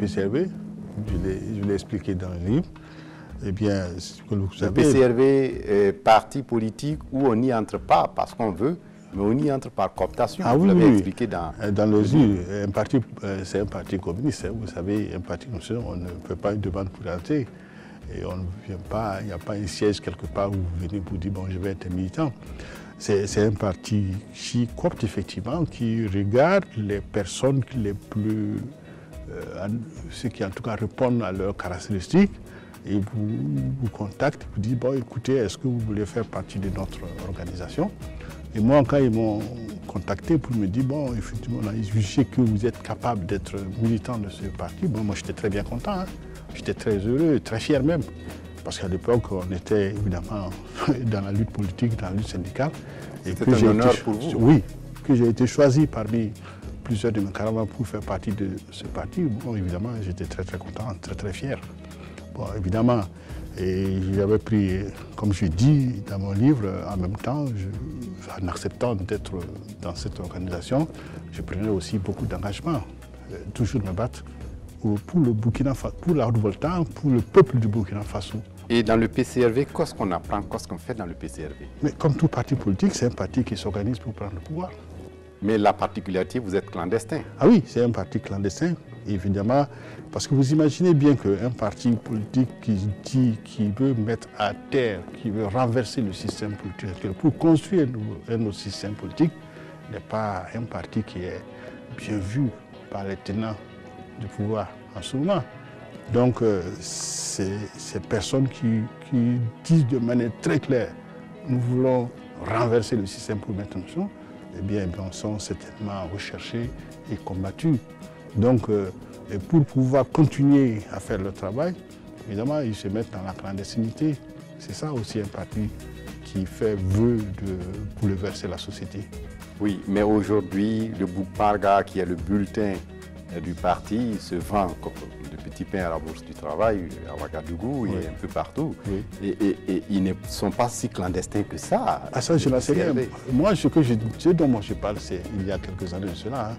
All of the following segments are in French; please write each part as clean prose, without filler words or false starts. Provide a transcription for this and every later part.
PCRV, je l'ai expliqué dans le livre. Eh bien, vous savez, le PCRV est parti politique où on n'y entre pas parce qu'on veut, mais on y entre par cooptation. Ah, vous oui, l'avez oui. expliqué dans le livre. C'est un parti communiste. Hein, vous savez, un parti communiste, on ne fait pas une demande pour entrer. Et on ne vient pas, il n'y a pas un siège quelque part où vous venez pour dire, bon, je vais être militant. C'est un parti qui coopte effectivement, qui regarde les personnes les plus, ceux qui en tout cas répondent à leurs caractéristiques, et vous contactent, vous dites, bon, écoutez, est-ce que vous voulez faire partie de notre organisation? Et moi, quand ils m'ont contacté pour me dire, bon, effectivement, on a jugé que vous êtes capable d'être militant de ce parti, bon, moi j'étais très bien content, hein. J'étais très heureux, très fier même. Parce qu'à l'époque, on était évidemment dans la lutte politique, dans la lutte syndicale. C'était un honneur pour vous? Oui, que j'ai été choisi parmi plusieurs de mes camarades pour faire partie de ce parti. Bon, évidemment, j'étais très très content, très très fier. Bon, évidemment, et j'avais pris, comme je dis dans mon livre, en même temps, en acceptant d'être dans cette organisation, je prenais aussi beaucoup d'engagement, toujours me battre pour le Burkina Faso, pour la Haute-Volta, pour le peuple du Burkina Faso. Et dans le PCRV, qu'est-ce qu'on apprend, qu'est-ce qu'on fait dans le PCRV? Mais comme tout parti politique, c'est un parti qui s'organise pour prendre le pouvoir. Mais la particularité, vous êtes clandestin. Ah oui, c'est un parti clandestin, évidemment, parce que vous imaginez bien qu'un parti politique qui veut mettre à terre, qui veut renverser le système politique, pour construire un autre système politique, n'est pas un parti qui est bien vu par les tenants du pouvoir en ce moment. Donc, ces personnes qui disent de manière très claire, nous voulons renverser le système pour mettre en mission, eh bien, sont certainement recherchés et combattus. Donc, pour pouvoir continuer à faire le travail, évidemment, ils se mettent dans la clandestinité. C'est ça aussi un parti qui fait vœu de bouleverser la société. Oui, mais aujourd'hui, le Boukparga, qui est le bulletin du parti, se vend comme de petits pains à la Bourse du Travail, à Ouagadougou et un peu partout. Oui. Et ils ne sont pas si clandestins que ça. Ah ça, je ne sais rien. Moi, ce dont moi je parle, c'est il y a quelques années de cela. Hein.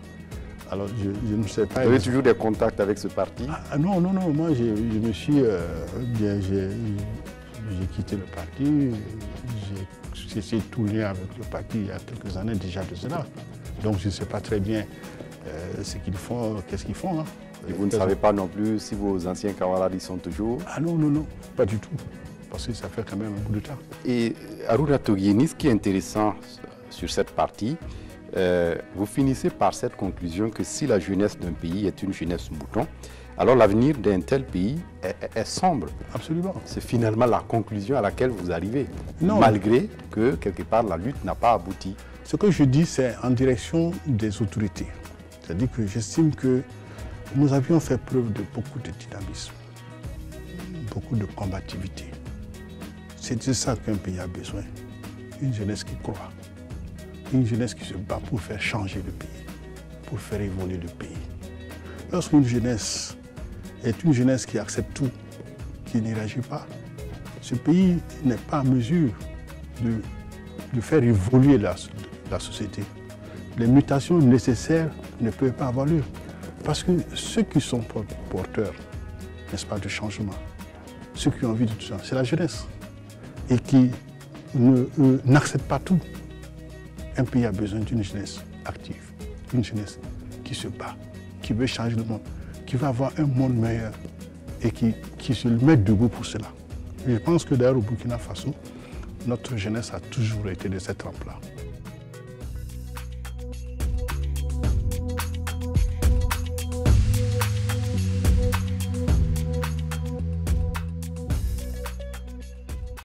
Alors, je ne sais pas... Vous avez toujours des contacts avec ce parti? Non, moi, je me suis... j'ai quitté le parti, j'ai cessé tout lien avec le parti il y a quelques années déjà de cela. Donc, je ne sais pas très bien ce qu'ils font, qu'est-ce qu'ils font. Hein. Et vous ne savez pas non plus si vos anciens camarades y sont toujours? Ah non, pas du tout. Parce que ça fait quand même un bout de temps. Et Aruna Togieni, ce qui est intéressant sur cette partie, vous finissez par cette conclusion que si la jeunesse d'un pays est une jeunesse mouton, alors l'avenir d'un tel pays est sombre. Absolument. C'est finalement la conclusion à laquelle vous arrivez, non. Malgré que quelque part la lutte n'a pas abouti. Ce que je dis, c'est en direction des autorités. C'est-à-dire que j'estime que nous avions fait preuve de beaucoup de dynamisme, beaucoup de combativité. C'est de ça qu'un pays a besoin. Une jeunesse qui croit, une jeunesse qui se bat pour faire changer le pays, pour faire évoluer le pays. Lorsqu'une jeunesse est une jeunesse qui accepte tout, qui ne réagit pas, ce pays n'est pas en mesure de faire évoluer la société. Les mutations nécessaires ne peuvent pas avoir lieu. Parce que ceux qui sont porteurs, n'est-ce pas, de changement, ceux qui ont envie de tout ça, c'est la jeunesse. Et qui n'acceptent pas tout. Un pays a besoin d'une jeunesse active, une jeunesse qui se bat, qui veut changer le monde, qui veut avoir un monde meilleur et qui se met debout pour cela. Et je pense que d'ailleurs au Burkina Faso, notre jeunesse a toujours été de cette trempe-là.